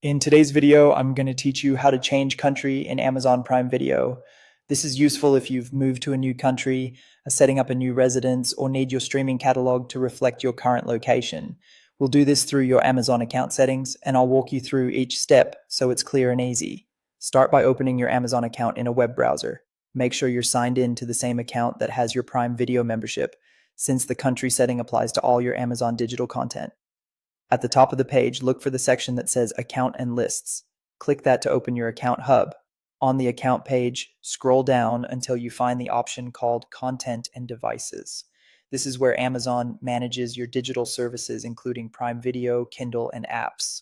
In today's video, I'm going to teach you how to change country in Amazon Prime Video. This is useful if you've moved to a new country, are setting up a new residence, or need your streaming catalog to reflect your current location. We'll do this through your Amazon account settings, and I'll walk you through each step so it's clear and easy. Start by opening your Amazon account in a web browser. Make sure you're signed in to the same account that has your Prime Video membership, since the country setting applies to all your Amazon digital content. At the top of the page, look for the section that says Account and Lists. Click that to open your Account Hub. On the Account page, scroll down until you find the option called Content and Devices. This is where Amazon manages your digital services, including Prime Video, Kindle, and apps.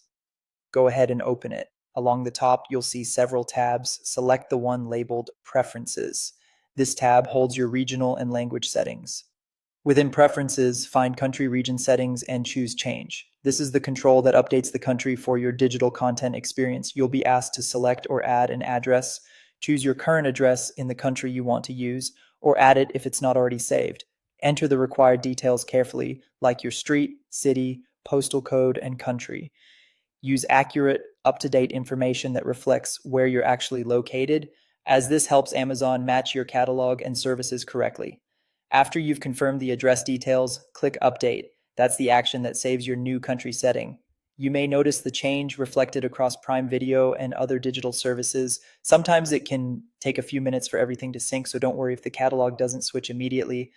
Go ahead and open it. Along the top, you'll see several tabs. Select the one labeled Preferences. This tab holds your regional and language settings. Within Preferences, find Country Region Settings and choose Change. This is the control that updates the country for your digital content experience. You'll be asked to select or add an address, choose your current address in the country you want to use, or add it if it's not already saved. Enter the required details carefully, like your street, city, postal code, and country. Use accurate, up-to-date information that reflects where you're actually located, as this helps Amazon match your catalog and services correctly. After you've confirmed the address details, click Update. That's the action that saves your new country setting. You may notice the change reflected across Prime Video and other digital services. Sometimes it can take a few minutes for everything to sync, so don't worry if the catalog doesn't switch immediately.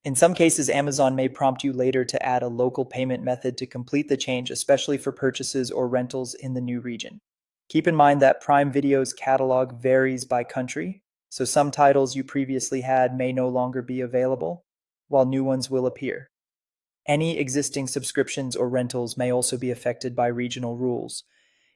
In some cases, Amazon may prompt you later to add a local payment method to complete the change, especially for purchases or rentals in the new region. Keep in mind that Prime Video's catalog varies by country, so some titles you previously had may no longer be available, while new ones will appear. Any existing subscriptions or rentals may also be affected by regional rules.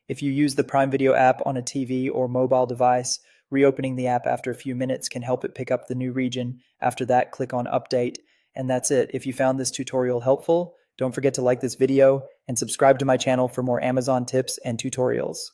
If you use the Prime Video app on a TV or mobile device, reopening the app after a few minutes can help it pick up the new region. After that, click on Update, and that's it. If you found this tutorial helpful, don't forget to like this video and subscribe to my channel for more Amazon tips and tutorials.